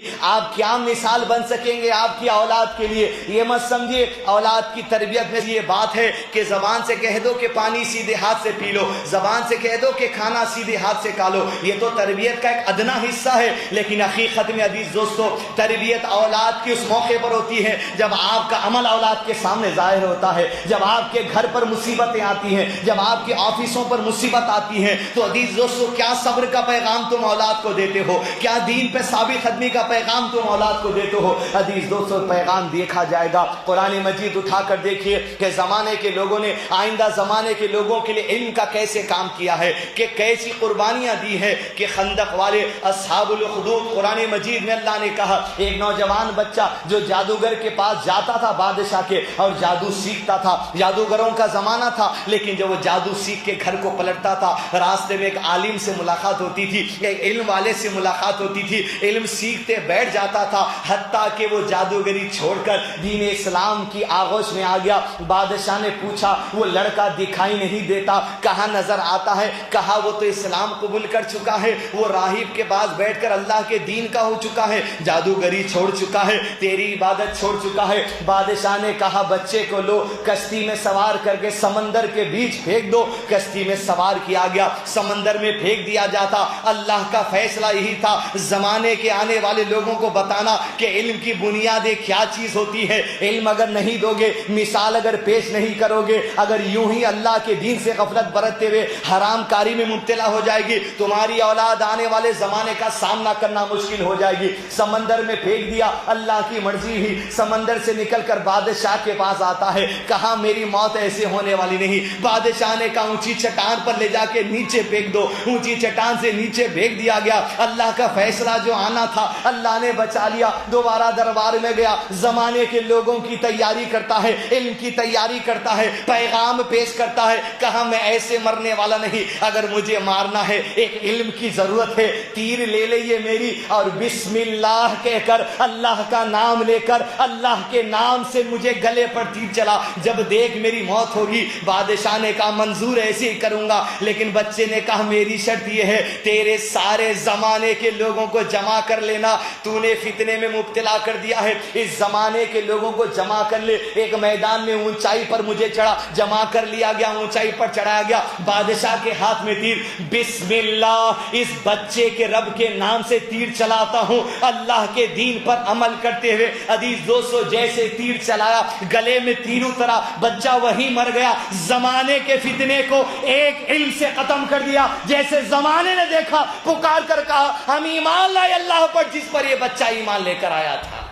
آپ کیا مثال بن سکیں گے آپ کی اولاد کے لیے؟ یہ مت سمجھیے اولاد کی تربیت میں یہ بات ہے کہ زبان سے کہہ دو کہ پانی سیدھے ہاتھ سے پی لو، زبان سے کہہ دو کہ کھانا سیدھے ہاتھ سے کھا لو، یہ تو تربیت کا ایک ادنا حصہ ہے۔ لیکن حقیقت میں عزیز دوستو، تربیت اولاد کی اس موقع پر ہوتی ہے جب آپ کا عمل اولاد کے سامنے ظاہر ہوتا ہے، جب آپ کے گھر پر مصیبتیں آتی ہیں، جب آپ کے آفیسوں پر مصیبت آتی ہے، تو عزیز دوستو کیا صبر کا پیغام تم اولاد کو دیتے ہو؟ کیا دین پہ ثابت قدمی کا پیغام تم اولاد کو دیتے ہو؟ عزیز دوستو پیغام دیکھا جائے گا۔ قرآن مجید اٹھا کر دیکھیے کہ زمانے کے لوگوں نے آئندہ زمانے کے لوگوں کے لیے علم کا کیسے کام کیا ہے، کہ کیسی قربانیاں دی ہیں، کہ خندق والے اصحاب الاخدود، قرآن مجید میں اللہ نے کہا ایک نوجوان بچہ جو جادوگر کے پاس جاتا تھا بادشاہ کے اور جادو سیکھتا تھا، جادوگروں کا زمانہ تھا، لیکن جب وہ جادو سیکھ کے گھر کو پلٹتا تھا راستے میں ایک عالم سے ملاقات ہوتی تھی، ایک علم والے سے ملاقات ہوتی تھی، علم سیکھتے بیٹھ جاتا تھا، حتیٰ کہ وہ جادوگری چھوڑ کر دین اسلام کی آغوش میں آ گیا۔ بادشاہ نے پوچھا وہ لڑکا دکھائی نہیں دیتا، کہاں نظر آتا ہے؟ کہا وہ تو اسلام قبول کر چکا ہے، وہ راہب کے پاس بیٹھ کر اللہ کے دین کا ہو چکا ہے، جادوگری چھوڑ چکا ہے، تیری عبادت چھوڑ چکا ہے۔ بادشاہ نے کہا بچے کو لو، کشتی میں سوار کر کے سمندر کے بیچ پھینک دو۔ کشتی میں سوار کیا گیا، سمندر میں پھینک دیا جاتا۔ اللہ کا فیصلہ یہی تھا زمانے کے آنے والے لوگوں کو بتانا کہ علم کی بنیادیں کیا چیز ہوتی ہے۔ علم اگر نہیں دو گے، مثال اگر پیش نہیں کرو گے، اگر یوں ہی اللہ کے دین سے غفلت برتتے ہوئے حرام کاری میں مبتلا ہو جائے گی، تمہاری اولاد آنے والے زمانے کا سامنا کرنا مشکل ہو جائے گی۔ سمندر میں پھینک دیا، اللہ کی مرضی ہوئی، سمندر سے نکل کر بادشاہ کے پاس آتا ہے، کہا میری موت ایسے ہونے والی نہیں۔ بادشاہ نے کہا اونچی چٹان پر لے جا کے نیچے پھینک دو، اونچی چٹان سے نیچے پھینک دیا گیا۔ اللہ کا فیصلہ جو آنا تھا اللہ نے بچا لیا۔ دوبارہ دربار میں گیا، زمانے کے لوگوں کی تیاری کرتا ہے، علم کی تیاری کرتا ہے، پیغام پیش کرتا ہے، کہا میں ایسے مرنے والا نہیں، اگر مجھے مارنا ہے ایک علم کی ضرورت ہے، تیر لے لئیے میری اور بسم اللہ کہہ کر اللہ کا نام لے کر اللہ کے نام سے مجھے گلے پر تیر چلا، جب دیکھ میری موت ہوگی۔ بادشاہ نے کہا منظور ایسے ہی کروں گا، لیکن بچے نے کہا میری شرط یہ ہے تیرے سارے زمانے کے لوگوں کو جمع کر لینا، تو نے فتنے میں مبتلا کر دیا ہے، اس زمانے کے لوگوں کو جمع کر لے۔ ایک میدان میں اونچائی پر مجھے چڑھا، جمع کر لیا گیا، اونچائی پر چڑھایا گیا، بادشاہ کے ہاتھ میں تیر، بسم اللہ اس بچے کے رب کے نام سے تیر چلاتا ہوں، اللہ کے دین پر عمل کرتے ہوئے۔ عزیز دوستو جیسے تیر چلایا گلے میں تیر اترا، بچہ وہی مر گیا۔ زمانے کے فتنے کو ایک علم سے ختم کر دیا، جیسے زمانے نے دیکھا پکار کر کہا ہم ایمان لائے اللہ پر جس پر یہ بچہ ایمان لے کر آیا تھا۔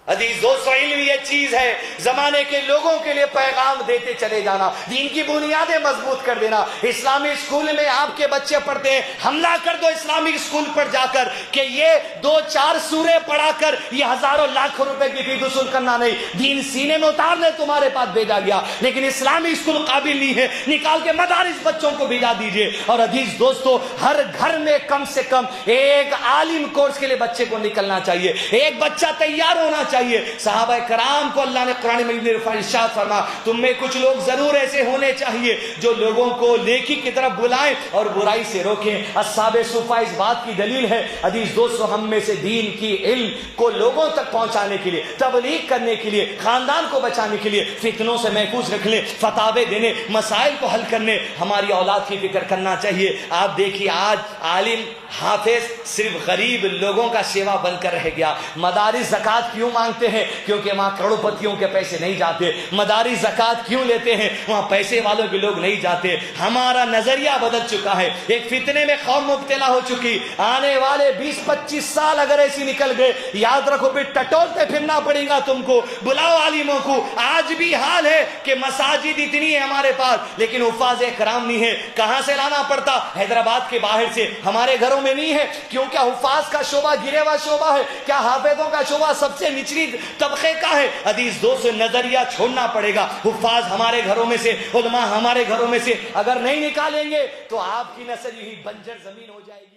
عزیز دوستو علم یہ چیز ہے، زمانے کے لوگوں کے لیے پیغام دیتے چلے جانا، دین کی بنیادیں مضبوط کر دینا۔ اسلامی اسکول میں آپ کے بچے پڑھتے ہیں، حملہ کر دو اسلامی اسکول پر جا کر کہ یہ 2-4 سورے پڑھا کر یہ ہزاروں لاکھوں روپے کی فیس وصول کرنا نہیں، دین سینے میں اتارنے تمہارے پاس بھیجا گیا، لیکن اسلامی اسکول قابل نہیں ہے، نکال کے مدارس بچوں کو بھیجا دیجئے۔ اور عزیز دوستو ہر گھر میں کم سے کم ایک عالم کورس کے لیے بچے کو نکلنا چاہیے، ایک بچہ تیار ہونا چاہیے۔ صحابہ کرام کو اللہ نے قرآن مجید میں ارشاد فرما تم میں کچھ لوگ ضرور ایسے ہونے چاہیے جو لوگوں کو نیکی کی طرف بلائیں اور برائی سے روکیں۔ اصحاب صفہ اس بات کی دلیل ہے۔ عزیز دوستو ہم میں سے دین کی علم کو لوگوں تک پہنچانے کے لیے، تبلیغ کرنے کے لیے، خاندان کو بچانے کے لیے، فتنوں سے محفوظ رکھنے، فتاوے دینے، مسائل کو حل کرنے ہماری اولاد کی فکر کرنا چاہیے۔ آپ دیکھیے آج عالم حافظ صرف غریب لوگوں کا سیوا بن کر رہ گیا۔ مدارس زکوٰۃ کیوں مانگتے ہیں؟ کیونکہ وہاں کروڑ پتیوں کے پیسے نہیں جاتے۔ مدارس زکوٰۃ کیوں لیتے ہیں؟ وہاں پیسے والوں کے لوگ نہیں جاتے۔ ہمارا نظریہ بدل چکا ہے، ایک فتنے میں قوم مبتلا ہو چکی۔ آنے والے 20-25 سال اگر ایسی نکل گئے یاد رکھو پھر ٹٹولتے پھرنا پڑے گا تم کو۔ بلاؤ عالموں کو۔ آج بھی حال ہے کہ مساجد اتنی ہے ہمارے پاس لیکن حفاظ کرام نہیں ہے۔ کہاں سے لانا پڑتا؟ حیدرآباد کے باہر سے۔ ہمارے گھروں میں نہیں ہے کیونکہ حفاظ کا شعبہ گرے ہوا شعبہ ہے۔ کیا حافظوں کا شعبہ سب سے نچلی طبقے کا ہے؟ عزیز دوست نظریہ چھوڑنا پڑے گا۔ حفاظ ہمارے گھروں میں سے، علماء ہمارے گھروں میں سے اگر نہیں نکالیں گے تو آپ کی نسل یہی بنجر زمین ہو جائے گی۔